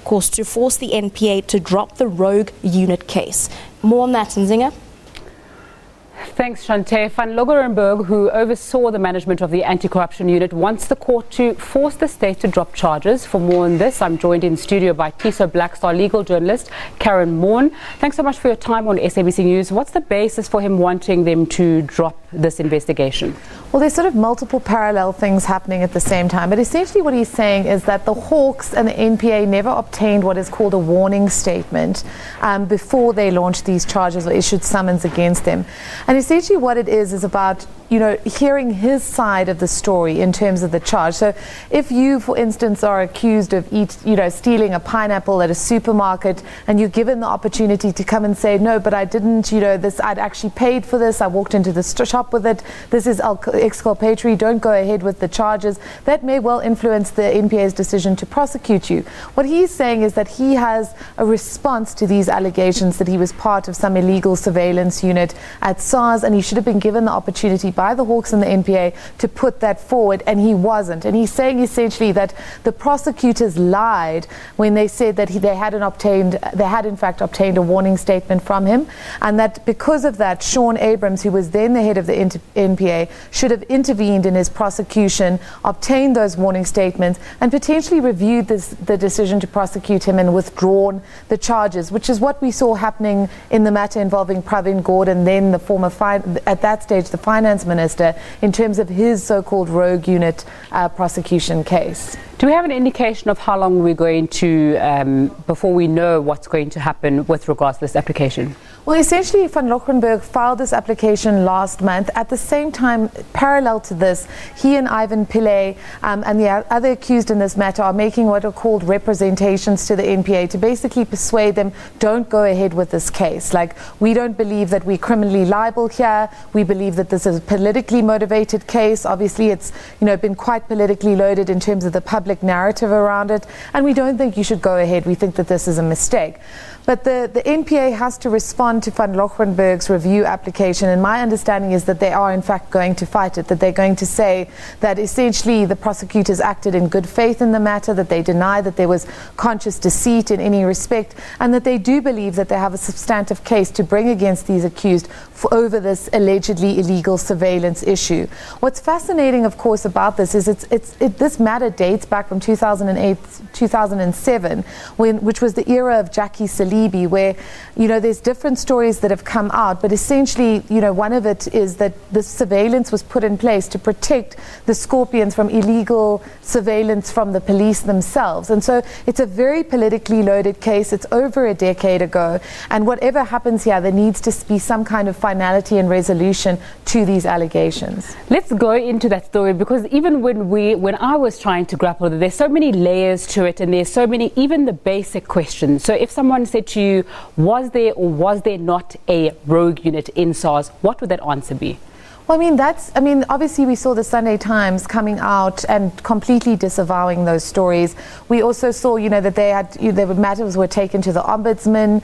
course, to force the NPA to drop the Rouge unit case. More on that, Nzinga. Thanks, Shante. Van Loggerenberg, who oversaw the management of the anti-corruption unit, wants the court to force the state to drop charges. For more on this, I'm joined in studio by Tiso Blackstar Legal Journalist Karyn Maughan. Thanks so much for your time on SABC News. What's the basis for him wanting them to drop this investigation? Well, there's sort of multiple parallel things happening at the same time. But essentially what he's saying is that the Hawks and the NPA never obtained what is called a warning statement before they launched these charges or issued summons against them. And essentially what it is about, hearing his side of the story in terms of the charge. So if you, for instance, are accused of stealing a pineapple at a supermarket and you're given the opportunity to come and say, no, but I didn't, I'd actually paid for this, I walked into the shop with it, this is exculpatory, don't go ahead with the charges, that may well influence the NPA's decision to prosecute you. What he's saying is that he has a response to these allegations that he was part of some illegal surveillance unit at Sars, and he should have been given the opportunity by the Hawks and the NPA to put that forward, and he wasn't. And he's saying essentially that the prosecutors lied when they said that they had in fact obtained a warning statement from him, and that because of that, Sean Abrams, who was then the head of the NPA, should have intervened in his prosecution, obtained those warning statements, and potentially reviewed the decision to prosecute him and withdrawn the charges, which is what we saw happening in the matter involving Pravin Gordhan, then the former, at that stage, the finance minister, in terms of his so-called Rouge unit prosecution case. Do we have an indication of how long we're going to, before we know what's going to happen with regards to this application? Well, essentially, Van Loggerenberg filed this application last month. At the same time, parallel to this, he and Ivan Pillay and the other accused in this matter are making what are called representations to the NPA to basically persuade them, don't go ahead with this case. Like, we don't believe that we're criminally liable here. We believe that this is a politically motivated case. Obviously, it's been quite politically loaded in terms of the public narrative around it, and we don't think you should go ahead. We think that this is a mistake. But the NPA has to respond to Van Loggerenberg's review application, and my understanding is that they are in fact going to fight it, that they're going to say that essentially the prosecutors acted in good faith in the matter, that they deny that there was conscious deceit in any respect, and that they do believe that they have a substantive case to bring against these accused over this allegedly illegal surveillance issue. What's fascinating, of course, about this is this matter dates back from 2008, 2007, which was the era of Jackie Salibi, where there's different stories that have come out, but essentially one of it is that the surveillance was put in place to protect the Scorpions from illegal surveillance from the police themselves. And so it's a very politically loaded case. It's over a decade ago, and whatever happens here, there needs to be some kind of finality and resolution to these allegations. Let's go into that story, because even when I was trying to grapple with it, there's so many layers to it, and there's so many, even the basic questions. So if someone said to you, was there or was there not a Rouge unit in SARS, what would that answer be? Well, obviously we saw the Sunday Times coming out and completely disavowing those stories. We also saw, that matters were taken to the Ombudsman.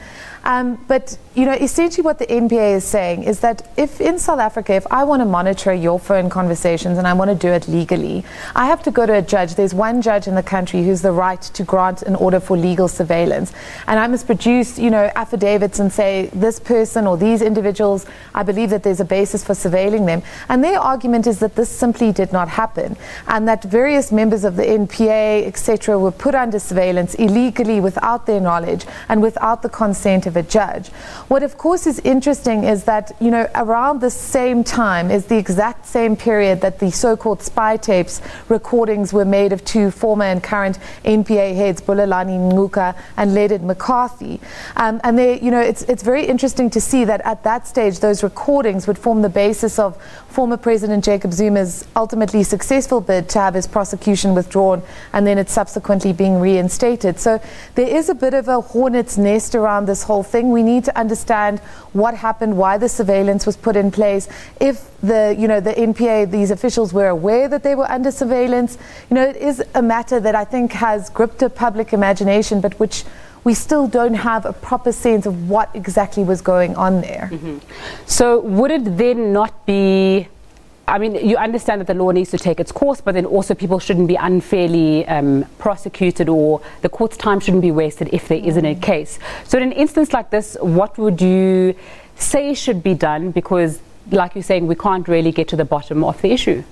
But essentially what the NPA is saying is that if in South Africa, if I want to monitor your phone conversations and I want to do it legally, I have to go to a judge. There's one judge in the country who's the right to grant an order for legal surveillance. And I must produce, affidavits and say this person or these individuals, I believe that there's a basis for surveilling them. And their argument is that this simply did not happen, and that various members of the NPA, etc., were put under surveillance illegally without their knowledge and without the consent of a judge. What of course is interesting is that around the same time is the exact same period that the so-called spy tapes recordings were made of two former and current NPA heads, Bulelani Nguka and Leonard McCarthy. And it's very interesting to see that at that stage those recordings would form the basis of former President Jacob Zuma's ultimately successful bid to have his prosecution withdrawn, and then it subsequently being reinstated. So there is a bit of a hornet's nest around this whole thing. We need to understand what happened, why the surveillance was put in place, if the NPA, these officials were aware that they were under surveillance. It is a matter that I think has gripped a public imagination, but which we still don't have a proper sense of what exactly was going on there. So would it then not be I mean, you understand that the law needs to take its course, but then also people shouldn't be unfairly prosecuted, or the court's time shouldn't be wasted if there isn't a case. So in an instance like this, what would you say should be done? Because, like you're saying, we can't really get to the bottom of the issue.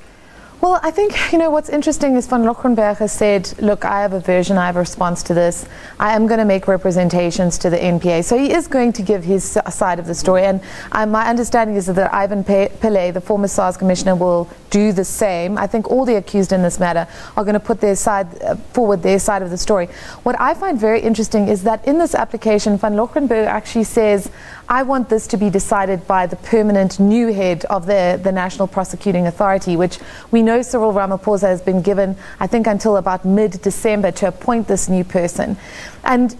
Well, I think, what's interesting is Van Loggerenberg has said, look, I have a version, I have a response to this. I am going to make representations to the NPA. So he is going to give his side of the story. And my understanding is that Ivan Pillay, the former Sars commissioner, will do the same. I think all the accused in this matter are going to put their side forward, their side of the story. What I find very interesting is that in this application, Van Loggerenberg actually says, I want this to be decided by the permanent new head of the National Prosecuting Authority, which we know Cyril Ramaphosa has been given, I think, until about mid-December to appoint this new person. And,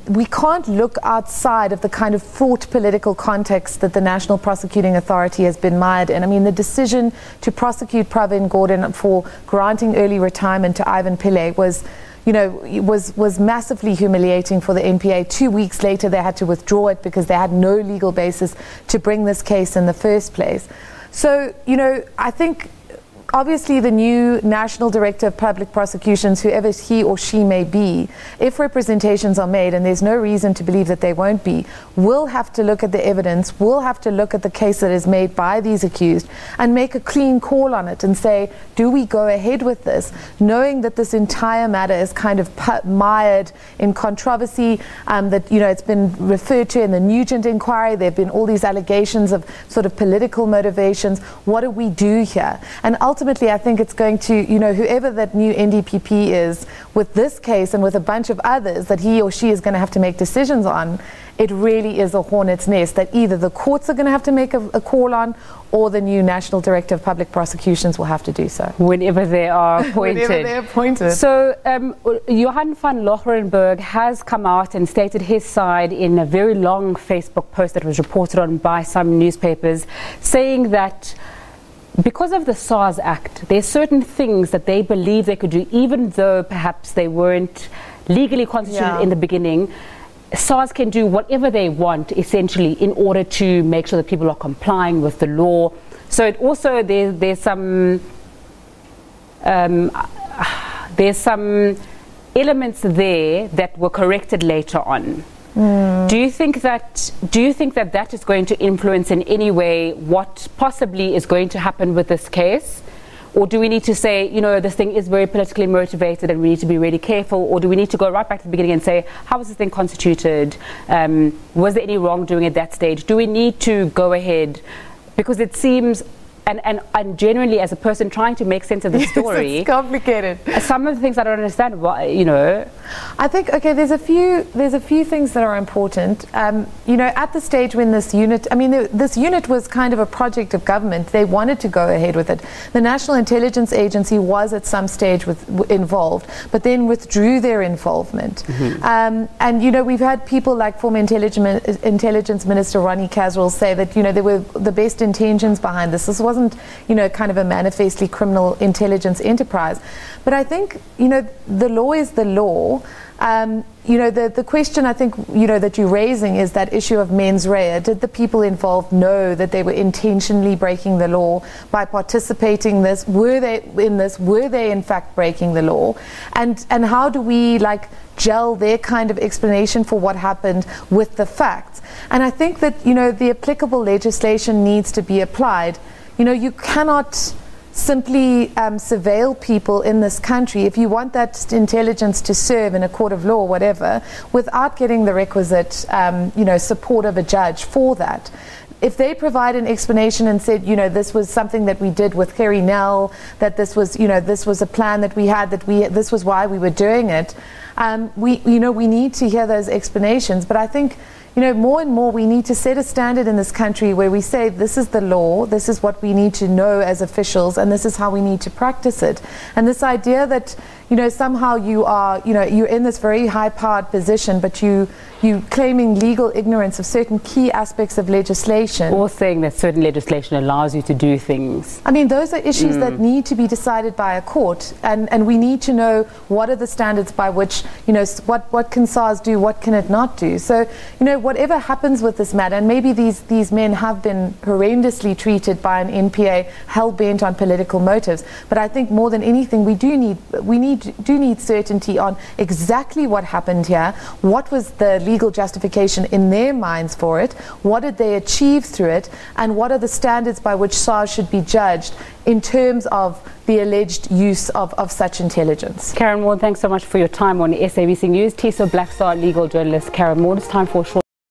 we can't look outside of the kind of fraught political context that the National Prosecuting Authority has been mired in. I mean, the decision to prosecute Pravin Gordhan for granting early retirement to Ivan Pillay was massively humiliating for the NPA. 2 weeks later, they had to withdraw it because they had no legal basis to bring this case in the first place. So, I think obviously the new National Director of Public Prosecutions, whoever he or she may be, if representations are made, and there's no reason to believe that they won't be, will have to look at the evidence, will have to look at the case that is made by these accused and make a clean call on it and say, do we go ahead with this, knowing that this entire matter is kind of mired in controversy, that, it's been referred to in the Nugent inquiry. There have been all these allegations of sort of political motivations. What do we do here? And ultimately, I think it's going to, whoever that new NDPP is, with this case and with a bunch of others that he or she is going to have to make decisions on, it really is a hornet's nest that either the courts are going to have to make a call on, or the new National Director of Public Prosecutions will have to do so. Whenever they are appointed. Whenever they're appointed. So, Johann van Loggerenberg has come out and stated his side in a very long Facebook post that was reported on by some newspapers, saying that because of the SARS Act, there are certain things that they believe they could do, even though perhaps they weren't legally constituted in the beginning. SARS can do whatever they want, essentially, in order to make sure that people are complying with the law. So it also, there's some elements there that were corrected later on. Do you think that that is going to influence in any way what possibly is going to happen with this case? Or do we need to say, this thing is very politically motivated and we need to be really careful? Or do we need to go right back to the beginning and say, how was this thing constituted? Was there any wrongdoing at that stage? Do we need to go ahead? Because it seems, and genuinely, as a person trying to make sense of the story, it's complicated. Some of the things I don't understand. Why, I think there's a few things that are important. At the stage when this unit, this unit was kind of a project of government. They wanted to go ahead with it. The National Intelligence Agency was at some stage involved, but then withdrew their involvement. And we've had people like former Intelligence Minister Ronnie Caswell say that there were the best intentions behind this. This wasn't kind of a manifestly criminal intelligence enterprise. But I think the law is the law. The question I think that you're raising is that issue of mens rea. Did the people involved know that they were intentionally breaking the law by participating in this? Were they in fact breaking the law? And how do we gel their kind of explanation for what happened with the facts? And I think that the applicable legislation needs to be applied. You cannot simply surveil people in this country if you want that intelligence to serve in a court of law or whatever, without getting the requisite support of a judge for that. If they provide an explanation and said, this was something that we did with Harry Nell, that this was a plan that we had, this was why we were doing it, we need to hear those explanations. But I think more and more we need to set a standard in this country where we say this is the law, this is what we need to know as officials, and this is how we need to practice it. And this idea that somehow you are you're in this very high-powered position, but you claiming legal ignorance of certain key aspects of legislation, or saying that certain legislation allows you to do things. Those are issues that need to be decided by a court, and we need to know what are the standards by which You know, what can SARS do, what can it not do? So, you know, whatever happens with this matter, and maybe these men have been horrendously treated by an NPA hell-bent on political motives, but I think more than anything we do need certainty on exactly what happened here, what was the legal justification in their minds for it, what did they achieve through it, and what are the standards by which SARS should be judged in terms of the alleged use of such intelligence. Karyn Maughan, thanks so much for your time on SABC News. Tiso Blackstar Legal Journalist Karyn Maughan. It's time for a short